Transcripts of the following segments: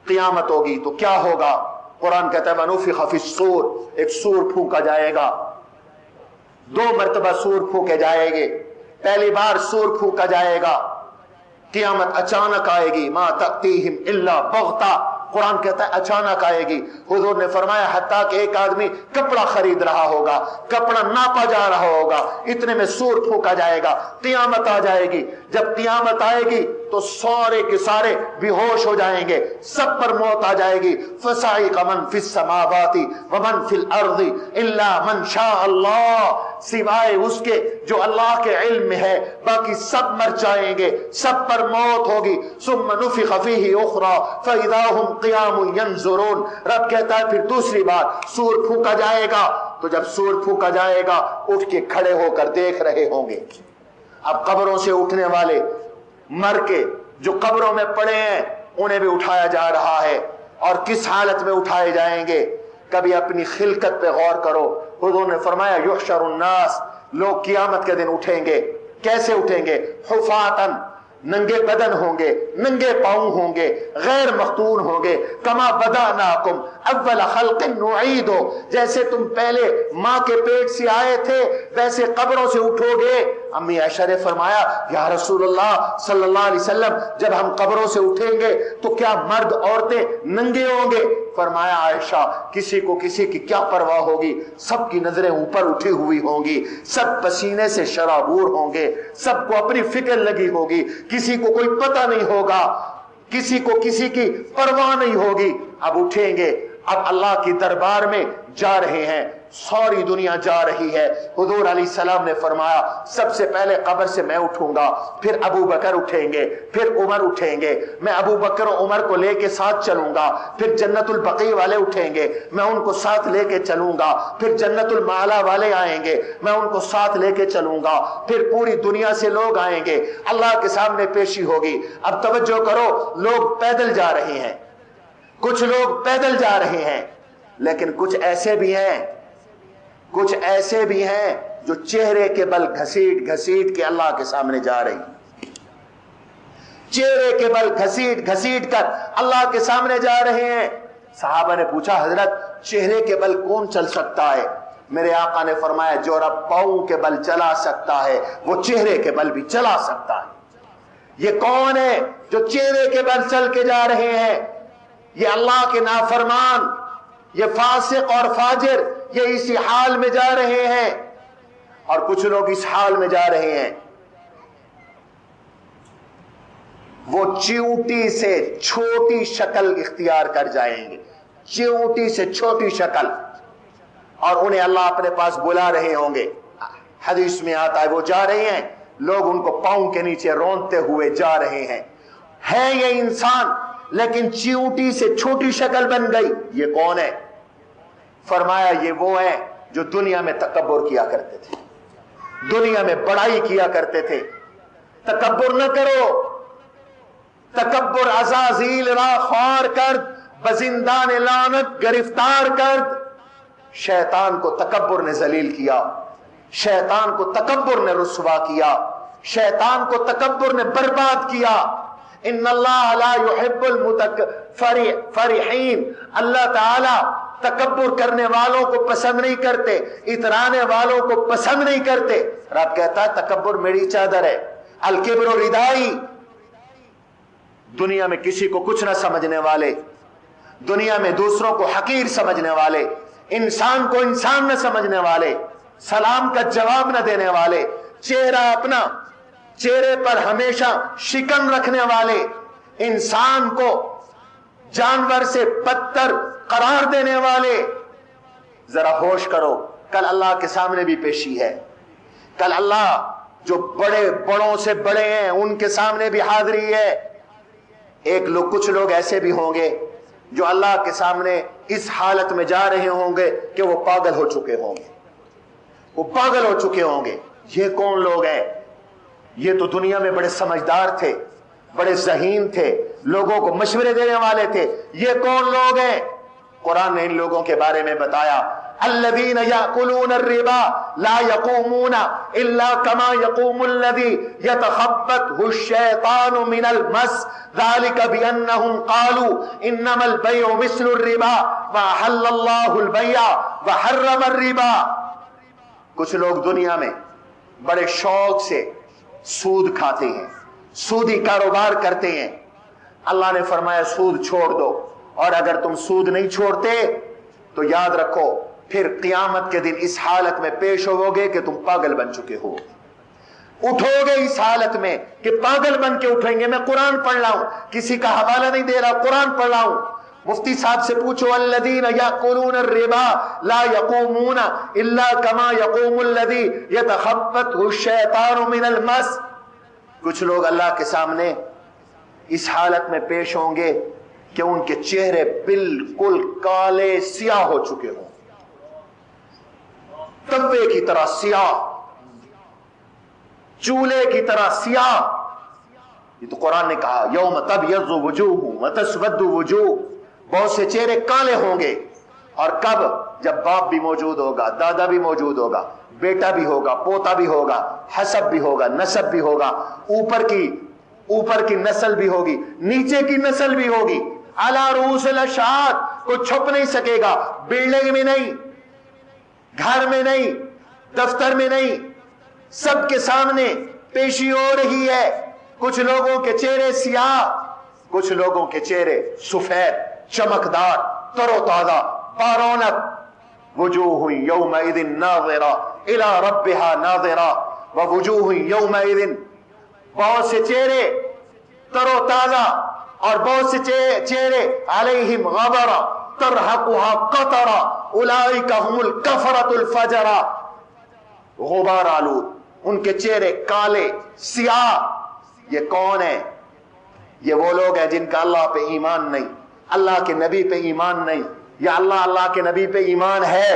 قیامت ہوگی تو کیا ہوگا؟ قرآن کہتا ہے وَنُفِخَ فِي الصُّورِ، ایک سور پھونکا جائے گا، 2 مرتبہ سور پھونکے جائے گے۔ پہلی بار سور پھونکا جائے گا، قیامت اچانک آئے گی، ما تأتیہم الا بغتہ، قرآن کہتا ہے اچانک آئے گی۔ حضور نے فرمایا حتیٰ کہ ایک آدمی کپڑا خرید رہا ہوگا، کپڑا ناپا جا رہا ہوگا، اتنے میں سور پھونکا جائے گا، قیامت آ جائے گی۔ جب قیامت آئے گی تو سارے کے سارے بے ہوش ہو جائیں گے، سب پر موت آ جائے گی۔ فصعق من فی السماوات ومن فی الارض الا من شاء اللہ، سوائے اس کے جو اللہ کے علم میں ہے، باقی سب مر جائیں گے، سب پر موت ہوگی۔ ثم نفخ فیہ اخری فاذا ہم قیام ینظرون، رب کہتا ہے پھر دوسری بار سور پھونکا جائے گا، تو جب سور پھونکا جائے گا اٹھ کے کھڑے ہو کر دیکھ رہے ہوں گے۔ اب قبروں سے اٹھنے والے مر کے جو قبروں میں پڑے ہیں انہیں بھی اٹھایا جا رہا ہے، اور کس حالت میں اٹھائے جائیں گے؟ کبھی اپنی خلقت پہ غور کرو۔ حضور نے فرمایا یحشر الناس، لوگ قیامت کے دن اٹھیں گے، کیسے اٹھیں گے؟ حفاتن، ننگے بدن ہوں گے، ننگے پاؤں ہوں گے، غیر مختون ہوں گے، کما بدأناکم اول خلق نعیدو، جیسے تم پہلے ماں کے پیٹ سے آئے تھے ویسے قبروں سے اٹھو گے۔ امی عائشہ نے فرمایا یا رسول اللہ صلی اللہ علیہ وسلم، جب ہم قبروں سے اٹھیں گے تو کیا مرد عورتیں ننگے ہوں گے؟ فرمایا عائشہ کسی کو کسی کی کیا پرواہ ہوگی، سب کی نظریں اوپر اٹھی ہوئی ہوں گی، سب پسینے سے شرابور ہوں گے، سب کو اپنی فکر لگی ہوگی، کسی کو کوئی پتہ نہیں ہوگا، کسی کو کسی کی پرواہ نہیں ہوگی۔ اب اٹھیں گے، اب اللہ کی دربار میں جا رہے ہیں، ساری دنیا جا رہی ہے۔ حضور علیہ السلام نے فرمایا سب سے پہلے قبر سے میں اٹھوں گا، پھر ابو بکر اٹھیں گے، پھر عمر اٹھیں گے، میں ابو بکر و عمر کو لے کے ساتھ چلوں گا، پھر جنت البقیع والے اٹھیں گے، میں ان کو ساتھ لے کے چلوں گا، پھر جنت المعلا والے آئیں گے، میں ان کو ساتھ لے کے چلوں گا، پھر پوری دنیا سے لوگ آئیں گے، اللہ کے سامنے پیشی ہوگی۔ اب توجہ کرو، لوگ پیدل جا رہے ہیں، کچھ لوگ پیدل جا رہے ہیں، لیکن کچھ ایسے بھی ہیں جو چہرے کے بل گھسیٹ گھسیٹ کے اللہ کے سامنے جا رہی ہیں، چہرے کے بل گھسیٹ گھسیٹ کر اللہ کے سامنے جا رہے ہیں۔ صحابہ نے پوچھا حضرت چہرے کے بل کون چل سکتا ہے؟ میرے آقا نے فرمایا جو رب پاؤں کے بل چلا سکتا ہے وہ چہرے کے بل بھی چلا سکتا ہے۔ یہ کون ہے جو چہرے کے بل چل کے جا رہے ہیں؟ یہ اللہ کے نافرمان، یہ فاسق اور فاجر، یہ اسی حال میں جا رہے ہیں۔ اور کچھ لوگ اس حال میں جا رہے ہیں، وہ چیونٹی سے چھوٹی شکل اختیار کر جائیں گے، چیونٹی سے چھوٹی شکل، اور انہیں اللہ اپنے پاس بلا رہے ہوں گے۔ حدیث میں آتا ہے وہ جا رہے ہیں، لوگ ان کو پاؤں کے نیچے رونتے ہوئے جا رہے ہیں، ہے یہ انسان لیکن چیونٹی سے چھوٹی شکل بن گئی۔ یہ کون ہے؟ فرمایا یہ وہ ہیں جو دنیا میں تکبر کیا کرتے تھے، دنیا میں بڑائی کیا کرتے تھے۔ تکبر نہ کرو، تکبر عزازیل را خوار کرد، بزندان لعنت گرفتار کرد۔ شیطان کو تکبر نے ذلیل کیا، شیطان کو تکبر نے رسوا کیا، شیطان کو تکبر نے برباد کیا۔ ان اللہ لا يحب المتفرحین، اللہ تعالی تکبر کرنے والوں کو پسند نہیں کرتے، اترانے والوں کو پسند نہیں کرتے۔ رب کہتا ہے تکبر میری چادر ہے، الکبر ردائی۔ دنیا میں کسی کو کچھ نہ سمجھنے والے، دنیا میں دوسروں کو حقیر سمجھنے والے، انسان کو انسان نہ سمجھنے والے، سلام کا جواب نہ دینے والے، چہرہ اپنا چہرے پر ہمیشہ شکن رکھنے والے، انسان کو جانور سے بدتر قرار دینے والے۔ ذرا ہوش کرو، کل اللہ کے سامنے بھی پیشی ہے، کل اللہ جو بڑوں سے بڑے ہیں ان کے سامنے بھی حاضری ہے۔ کچھ لوگ ایسے بھی ہوں گے جو اللہ کے سامنے اس حالت میں جا رہے ہوں گے کہ وہ پاگل ہو چکے ہوں گے، وہ پاگل ہو چکے ہوں گے۔ یہ کون لوگ ہیں؟ یہ تو دنیا میں بڑے سمجھدار تھے، بڑے ذہین تھے، لوگوں کو مشورے دینے والے تھے۔ یہ کون لوگ ہیں؟ قرآن نے ان لوگوں کے بارے میں بتایا الذین یأکلون الربا لا یقومون الا کما یقوم الذی یتخبطہ الشیطان من المس ذلک بانہم قالوا انما البیع مثل الربا واحل اللہ البیع وحرم الربا. کچھ لوگ دنیا میں بڑے شوق سے سود کھاتے ہیں، سودی کاروبار کرتے ہیں. اللہ نے فرمایا سود چھوڑ دو، اور اگر تم سود نہیں چھوڑتے تو یاد رکھو پھر قیامت کے دن اس حالت میں پیش ہوو گے کہ تم پاگل بن چکے ہو. اٹھو گے اس حالت میں کہ پاگل بن کے اٹھیں گے. میں قرآن پڑھ رہا ہوں، کسی کا حوالہ نہیں دے رہا، قرآن پڑھ رہا ہوں. مفتی صاحب سے پوچھو الذین یأکلون الربا لا یقومون الا کما یقوم الذی یتخبطہ الشیطان من المس. کچھ لوگ اللہ کے سامنے اس حالت میں پیش ہوں گے کہ ان کے چہرے بالکل کالے سیاہ ہو چکے ہوں، تبے کی طرح سیاہ، چولہے کی طرح سیاہ. یہ تو قرآن نے کہا یوم تبیض وجوہ وتسود وجوہ. بہت سے چہرے کالے ہوں گے. اور کب؟ جب باپ بھی موجود ہوگا، دادا بھی موجود ہوگا، بیٹا بھی ہوگا، پوتا بھی ہوگا، حسب بھی ہوگا، نسب بھی ہوگا، اوپر کی نسل بھی ہوگی، نیچے کی نسل بھی ہوگی. علی رؤوس الاشہاد. کوئی چھپ نہیں سکے گا، بلڈنگ میں نہیں، گھر میں نہیں، دفتر میں نہیں، سب کے سامنے پیشی ہو رہی ہے. کچھ لوگوں کے چہرے سیاہ، کچھ لوگوں کے چہرے سفید، چمکدار، تر و تازہ، بارونق. وجوہ یومئذ ناظرہ الی ربہا ناظرہ ووجوہ یومئذ. بہت سے چہرے تر و تازہ اور بہت سے چہرے علیہم غبرہ ترہقها قطرہ اولئک هم الکفرۃ الفجرہ. غبار آلود، ان کے چہرے کالے سیاہ. یہ کون ہے؟ یہ وہ لوگ ہیں جن کا اللہ پہ ایمان نہیں، اللہ کے نبی پہ ایمان نہیں. یا اللہ کے نبی پہ ایمان ہے،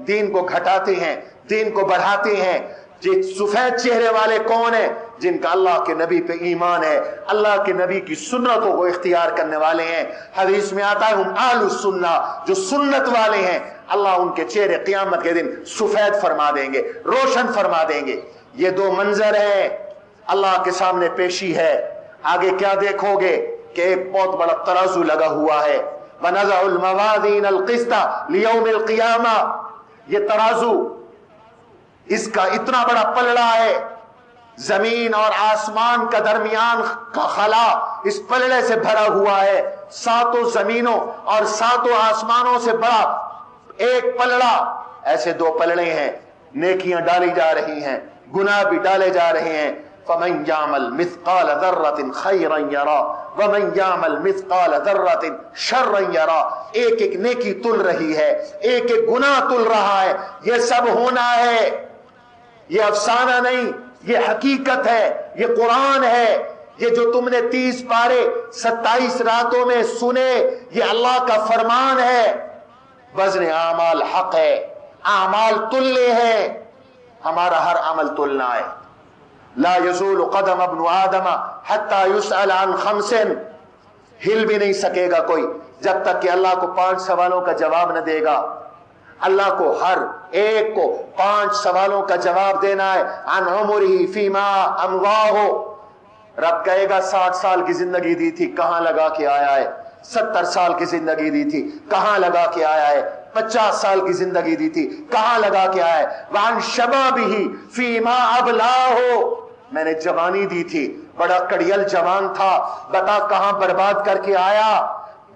دین کو گھٹاتے ہیں، دین کو بڑھاتے ہیں. یہ سفید چہرے والے کون ہیں؟ جن کا اللہ کے نبی پہ ایمان ہے، اللہ کے نبی کی سنتوں کو اختیار کرنے والے ہیں. حدیث میں آتا ہے ہم اہل السنہ، جو سنت والے ہیں اللہ ان کے چہرے قیامت کے دن سفید فرما دیں گے، روشن فرما دیں گے. یہ دو منظر ہیں، اللہ کے سامنے پیشی ہے. آگے کیا دیکھو گے کہ ایک بہت بڑا ترازو لگا ہوا ہے. وَنَضَعُ الْمَوَازِينَ الْقِسْطَ لِيَوْمِ الْقِيَامَةِ. یہ ترازو، اس کا اتنا بڑا پلڑا ہے، زمین اور آسمان کا درمیان کا خلا اس پلڑے سے بھرا ہوا ہے. 7 زمینوں اور 7 آسمانوں سے بڑا ایک پلڑا. ایسے 2 پلڑے ہیں، نیکیاں ڈالی جا رہی ہیں، گناہ بھی ڈالے جا رہے ہیں. فَمَنْ يَعْمَلْ مِثْقَالَ ذَرَّةٍ خَيْرًا يَرَى وَمَنْ يَعْمَلْ مِثْقَالَ ذَرَّةٍ شَرًّا يَرَى. ایک ایک نیکی تل رہی ہے، ایک ایک گناہ تل رہا ہے. یہ سب ہونا ہے، یہ افسانہ نہیں، یہ حقیقت ہے، یہ قرآن ہے. یہ جو تم نے 30 پارے 27 راتوں میں سنے، یہ اللہ کا فرمان ہے. وزن اعمال حق ہے، اعمال تلنے ہیں. ہمارا ہر عمل تلنا ہے. لا یزول قدم ابن آدم حتی یسأل عن 5. ہل بھی نہیں سکے گا کوئی جب تک کہ اللہ کو 5 سوالوں کا جواب نہ دے گا. اللہ کو ہر ایک کو 5 سوالوں کا جواب دینا ہے. عن عمرہ فیما امضاہ. رب کہے گا 60 سال کی زندگی دی تھی، کہاں لگا کے آیا ہے؟ 70 سال کی زندگی دی تھی، کہاں لگا کے آیا ہے؟ 50 سال کی زندگی دی تھی، کہاں لگا کے آیا ہے؟ وعن شبابہ فیما ابلاہ. میں نے جوانی دی تھی، بڑا کڑیل جوان تھا، بتا کہاں برباد کر کے آیا؟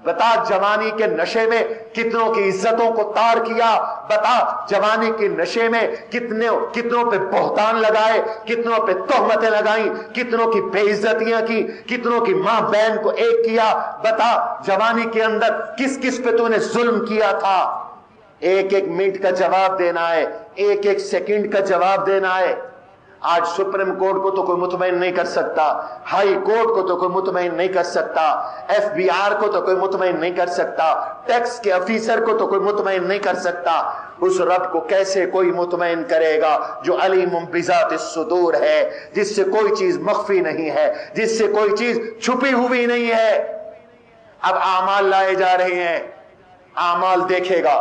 بتا جوانی کے نشے میں کتنوں کی عزتوں کو تار کیا؟ بتا جوانی کے نشے میں کتنوں پہ بہتان لگائے، کتنوں پہ تہمتیں لگائیں، کتنوں کی بے عزتیاں کی، کتنوں کی ماں بہن کو ایک کیا؟ بتا جوانی کے اندر کس کس پہ تو نے ظلم کیا تھا؟ ایک ایک منٹ کا جواب دینا ہے، ایک ایک سیکنڈ کا جواب دینا ہے. آج سپریم کورٹ کو تو کوئی مطمئن نہیں کر سکتا، ہائی کورٹ کو تو کوئی مطمئن نہیں کر سکتا، ایف بی آر کو تو کوئی مطمئن نہیں کر سکتا، ٹیکس کے افیسر کو تو کوئی مطمئن نہیں کر سکتا. اس رب کو کیسے کوئی مطمئن کرے گا جو علیم بذات الصدور ہے، جس سے کوئی چیز مخفی نہیں ہے، جس سے کوئی چیز چھپی ہوئی نہیں ہے. اب اعمال لائے جا رہے ہیں، اعمال دیکھے گا.